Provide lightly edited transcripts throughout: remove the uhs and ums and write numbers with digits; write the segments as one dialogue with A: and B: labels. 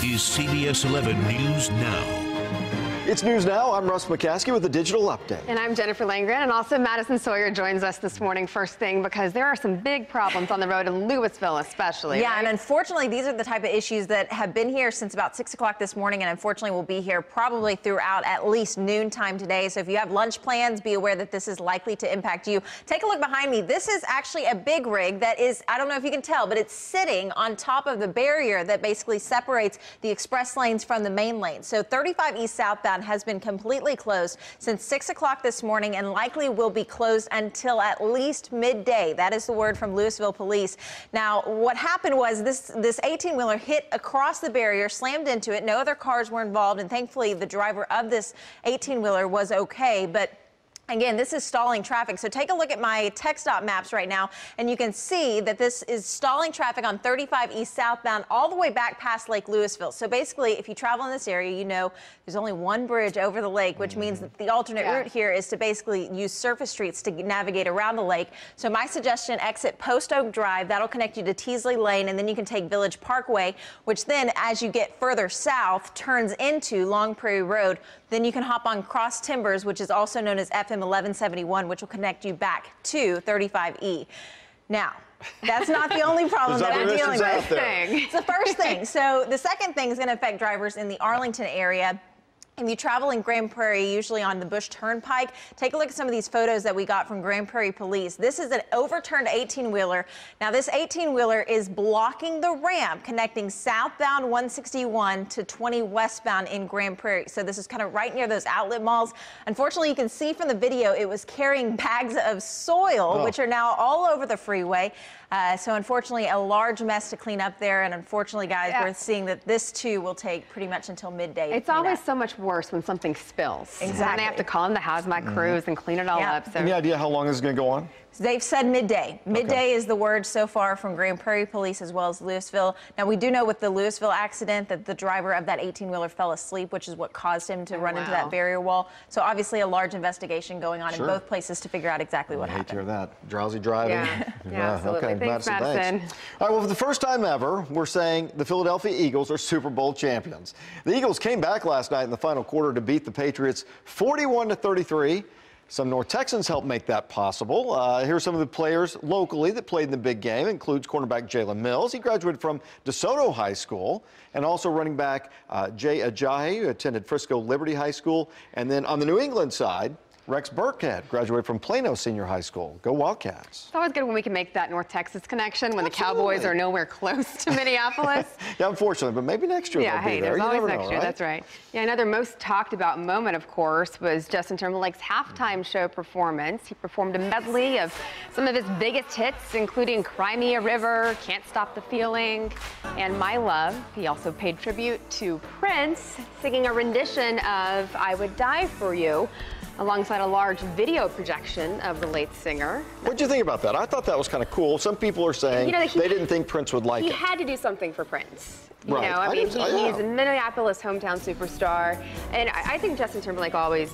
A: is CBS 11 News Now.
B: It's News Now. I'm Russ McCaskey with the digital update.
C: And I'm Jennifer Langren, and also Madison Sawyer joins us this morning first thing because there are some big problems on the road in Louisville especially.
D: Yeah,
C: right?
D: and unfortunately, these are the type of issues that have been here since about 6 o'clock this morning, and unfortunately will be here probably throughout at least noontime today. So if you have lunch plans, be aware that this is likely to impact you. Take a look behind me. This is actually a big rig that is, I don't know if you can tell, but it's sitting on top of the barrier that basically separates the express lanes from the main lane. So 35 East southbound has been completely closed since 6 o'clock this morning and likely will be closed until at least midday. That is the word from Louisville police. Now, what happened was this 18-wheeler hit across the barrier, slammed into it. No other cars were involved, and thankfully the driver of this 18-wheeler was okay. But again, this is stalling traffic. So take a look at my TxDOT maps right now, and you can see that this is stalling traffic on 35 East southbound all the way back past Lake Louisville. So basically, if you travel in this area, you know there's only one bridge over the lake, which means that the alternate route here is to basically use surface streets to navigate around the lake. So my suggestion, exit Post Oak Drive. That'll connect you to Teasley Lane, and then you can take Village Parkway, which then, as you get further south, turns into Long Prairie Road. Then you can hop on Cross Timbers, which is also known as FM 1171, which will connect you back to 35E. Now, that's not the only problem that I'm dealing with. It's the first thing. So the second thing is going to affect drivers in the Arlington area. If you travel in Grand Prairie, usually on the Bush Turnpike, take a look at some of these photos that we got from Grand Prairie Police. This is an overturned 18-wheeler. Now, this 18-wheeler is blocking the ramp connecting southbound 161 to 20 westbound in Grand Prairie. So this is kind of right near those outlet malls. Unfortunately, you can see from the video, it was carrying bags of soil, which are now all over the freeway. So unfortunately, a large mess to clean up there. And unfortunately, guys, we're seeing that this too will take pretty much until midday.
C: It's always so much worse when something spills.
D: Exactly.
C: And they have to call in the hazmat crews and clean it all up. So
B: Any idea how long this is going to go on?
D: They've said midday. Midday is the word so far from Grand Prairie Police as well as Louisville. Now, we do know with the Louisville accident that the driver of that 18-wheeler fell asleep, which is what caused him to run into that barrier wall. So obviously a large investigation going on in both places to figure out exactly what happened.
B: I hate to hear that. Drowsy driving.
C: Yeah, absolutely.
B: Okay,
C: Thanks, Madison.
B: Thanks. All right, well, for the first time ever, we're saying the Philadelphia Eagles are Super Bowl champions. The Eagles came back last night in the final quarter to beat the Patriots 41-33. Some North Texans helped make that possible. Here's some of the players locally that played in the big game. It includes cornerback Jalen Mills. He graduated from DeSoto High School. And also running back Jay Ajayi, who attended Frisco Liberty High School. And then on the New England side, Rex Burkhead graduated from Plano Senior High School. Go Wildcats.
C: It's always good when we can make that North Texas connection when the Cowboys are nowhere close to Minneapolis.
B: Yeah, unfortunately, but maybe next year they'll be there.
C: There's
B: You
C: always
B: never
C: next
B: know,
C: year.
B: right?
C: That's right. Yeah, another most talked about moment, of course, was Justin Timberlake's halftime show performance. He performed a medley of some of his biggest hits, including Cry Me a River, Can't Stop the Feeling, and My Love. He also paid tribute to Prince, singing a rendition of I Would Die for You, alongside a large video projection of the late singer.
B: What did you think about that? I thought that was kind of cool. Some people are saying they didn't think Prince would like it.
C: He had to do something for Prince. You
B: Right.
C: know, I mean, he's a Minneapolis hometown superstar, and I think Justin Timberlake always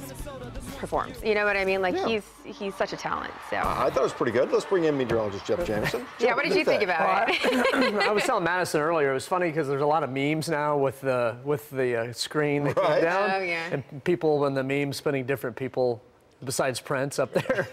C: performs. You know what I mean? Like, he's such a talent. So
B: I thought it was pretty good. Let's bring in meteorologist Jeff Jameson.
C: yeah, what did you think about it?
E: I was telling Madison earlier, it was funny because there's a lot of memes now with the screen that came down.
C: Oh, yeah.
E: And people in the memes putting different people besides Prince up there.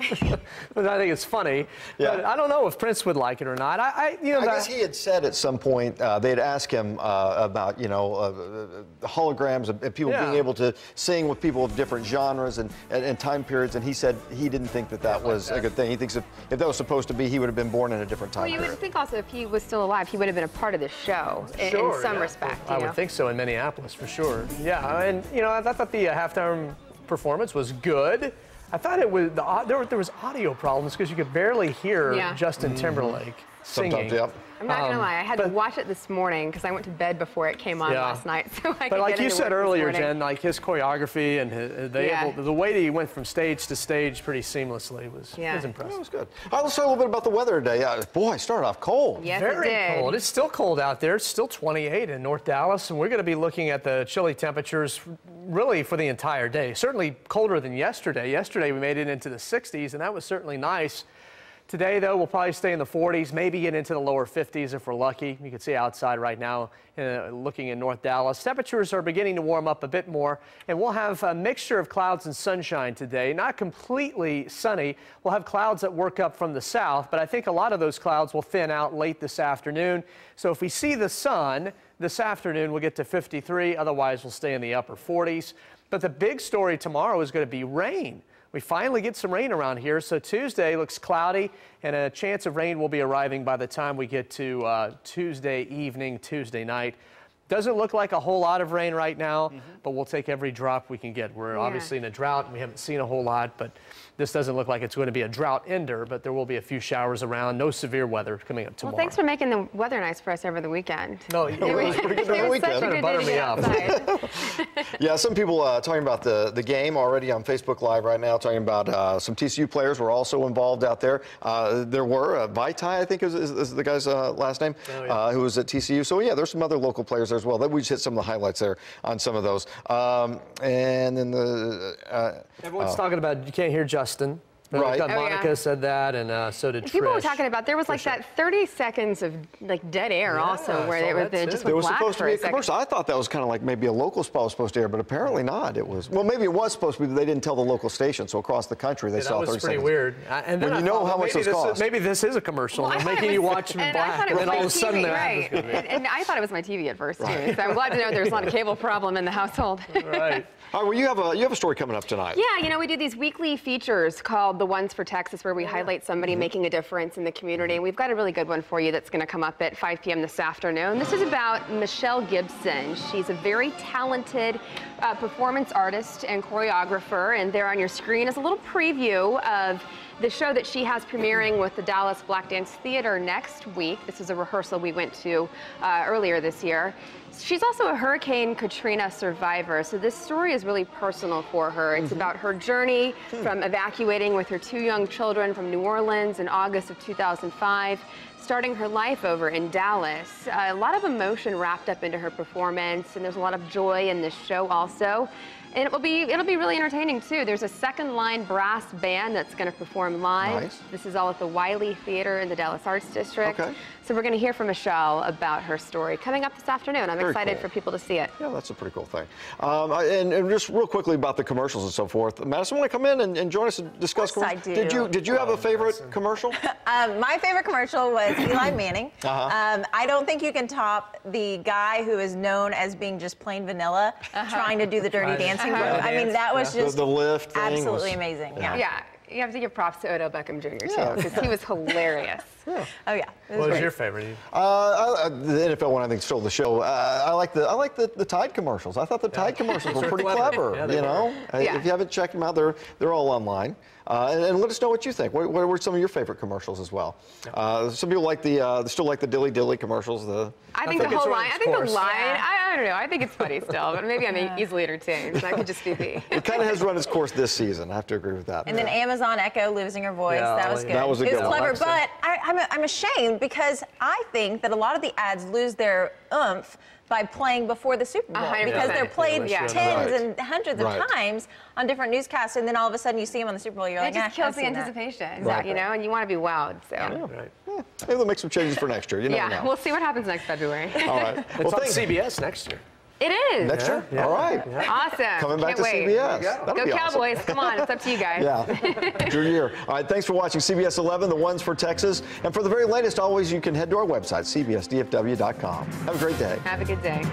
E: But I think it's funny.
B: Yeah.
E: But I don't know if Prince would like it or not. I
B: guess he had said at some point, they had asked him about, holograms and people being able to sing with people of different genres and time periods, and he said he didn't think that was a good thing. He thinks if that was supposed to be, he would have been born in a different time period.
C: Well, you would think also if he was still alive, he would have been a part of the show in some respect.
E: I would think so in Minneapolis, for sure. Yeah, and, I thought the halftime performance was good. I thought it was there was audio problems because you could barely hear Justin Timberlake singing.
B: Sometimes, yeah.
C: I'm not gonna lie, I had to watch it this morning because I went to bed before it came on last night, so I could
E: like
C: get
E: you
C: into
E: said
C: work
E: earlier, Jen, like his choreography and the way that he went from stage to stage pretty seamlessly was impressive.
B: That was good. All right, let's talk a little bit about the weather today. Boy, it started off cold.
C: Yes,
E: Very
C: it did.
E: cold. It's still cold out there. It's still 28 in North Dallas, and we're going to be looking at the chilly temperatures really for the entire day. Certainly colder than yesterday. Yesterday we made it into the 60s, and that was certainly nice. Today, though, we'll probably stay in the 40s, maybe get into the lower 50s if we're lucky. You can see outside right now, looking in North Dallas. Temperatures are beginning to warm up a bit more, and we'll have a mixture of clouds and sunshine today. Not completely sunny. We'll have clouds that work up from the south, but I think a lot of those clouds will thin out late this afternoon. So if we see the sun this afternoon, we'll get to 53. Otherwise, we'll stay in the upper 40s. But the big story tomorrow is going to be rain. We finally get some rain around here, so Tuesday looks cloudy, and a chance of rain will be arriving by the time we get to Tuesday evening, Tuesday night. Doesn't look like a whole lot of rain right now, but we'll take every drop we can get. We're obviously in a drought, and we haven't seen a whole lot, but this doesn't look like it's going to be a drought ender, but there will be a few showers around. No severe weather coming up tomorrow.
C: Well, thanks for making the weather nice for us over the weekend.
E: No, it was pretty good over the weekend.
C: Such a good
E: Butter
C: day to
E: me
C: get
E: up.
C: outside.
B: Yeah, some people talking about the game already on Facebook Live right now, talking about some TCU players were also involved out there. There were Vaitai, I think is the guy's last name, who was at TCU. So, yeah, there's some other local players there as well. We just hit some of the highlights there on some of those. And then
E: everyone's talking about you can't hear Justin.
B: Right.
E: Monica said that, and so did Trish.
C: People were talking about there was like that 30 seconds of like dead air also where it just
B: there
C: went
B: was
C: black
B: supposed to
C: for
B: be
C: a
B: a
C: second.
B: commercial. I thought that was kind of like maybe a local spot was supposed to air, but apparently not. It was, well, maybe it was supposed to be, but they didn't tell the local station. So across the country, they saw 30 seconds.
E: That was pretty weird. And then
B: when you know how much this costs.
E: Maybe this is a commercial, making you watch in black, and then all of a sudden
C: right. And I thought it was my TV at first too. So I'm glad to know there's not a cable problem in the household.
E: Right.
B: All right, well, you have a story coming up tonight.
C: Yeah, you know, we do these weekly features called The Ones for Texas, where we highlight somebody making a difference in the community. And we've got a really good one for you that's going to come up at 5 p.m. this afternoon. This is about Michelle Gibson. She's a very talented performance artist and choreographer, and there on your screen is a little preview of the show that she has premiering with the Dallas Black Dance Theater next week. This is a rehearsal we went to earlier this year. She's also a Hurricane Katrina survivor, so this story is really personal for her. It's about her journey from evacuating with her 2 young children from New Orleans in August of 2005, starting her life over in Dallas. A lot of emotion wrapped up into her performance, and there's a lot of joy in this show also. And it'll be really entertaining too. There's a second line brass band that's going to perform live.
B: Nice.
C: This is all at the Wiley Theater in the Dallas Arts District.
B: Okay.
C: So we're going to hear from Michelle about her story coming up this afternoon. I'm excited for people to see it.
B: Yeah, that's a pretty cool thing. And just real quickly about the commercials and so forth. Madison, want to come in and join us and discuss commercials?
D: I do.
B: Did you have a favorite commercial?
D: My favorite commercial was Eli Manning. I don't think you can top the guy who is known as being just plain vanilla, trying to do the Dirty Dancing. I mean, that was just
B: the lift thing
D: absolutely
B: was
D: amazing.
C: Yeah. You have to give props to Odell Beckham Jr. too, because he was hilarious.
D: Oh yeah.
E: What was your favorite?
B: The NFL one, I think, stole the show. I like the Tide commercials. I thought the Tide commercials were pretty clever.
E: Yeah,
B: you know, if you haven't checked them out, they're all online. And let us know what you think. What were some of your favorite commercials as well? Some people like still like the Dilly Dilly commercials.
C: I think the whole line. I think the line. I don't know. I think it's funny still, but maybe I'm easily entertained. That could just be me.
B: It kind of has run its course this season. I have to agree with that.
D: And then Amazon Echo, Losing Her Voice.
E: Yeah,
D: that was good.
B: That was a
D: it
B: good
D: was
B: one.
D: clever, but I'm ashamed because I think that a lot of the ads lose their oomph by playing before the Super Bowl
C: 100%.
D: because they're played tens
B: Right.
D: and hundreds of times on different newscasts, and then all of a sudden you see them on the Super Bowl, you're
C: It
D: like,
C: just kills the
D: I've seen that.
C: anticipation,
B: Right.
C: you know, and you want to be wowed. So.
E: Right.
B: Maybe they'll make some changes for next year. You never know.
C: We'll see what happens next February.
B: All right.
E: It's on CBS next year.
C: It is.
B: Next year?
E: Yeah.
B: All right.
C: Awesome.
B: Coming back
C: Can't
B: to
C: wait.
B: CBS. That'll
C: Go
B: be
C: Cowboys.
B: awesome.
C: Come on. It's up to you guys.
B: Yeah. Your year. All right. Thanks for watching CBS 11, The Ones for Texas. And for the very latest, always you can head to our website, cbsdfw.com. Have a great day.
C: Have a good day.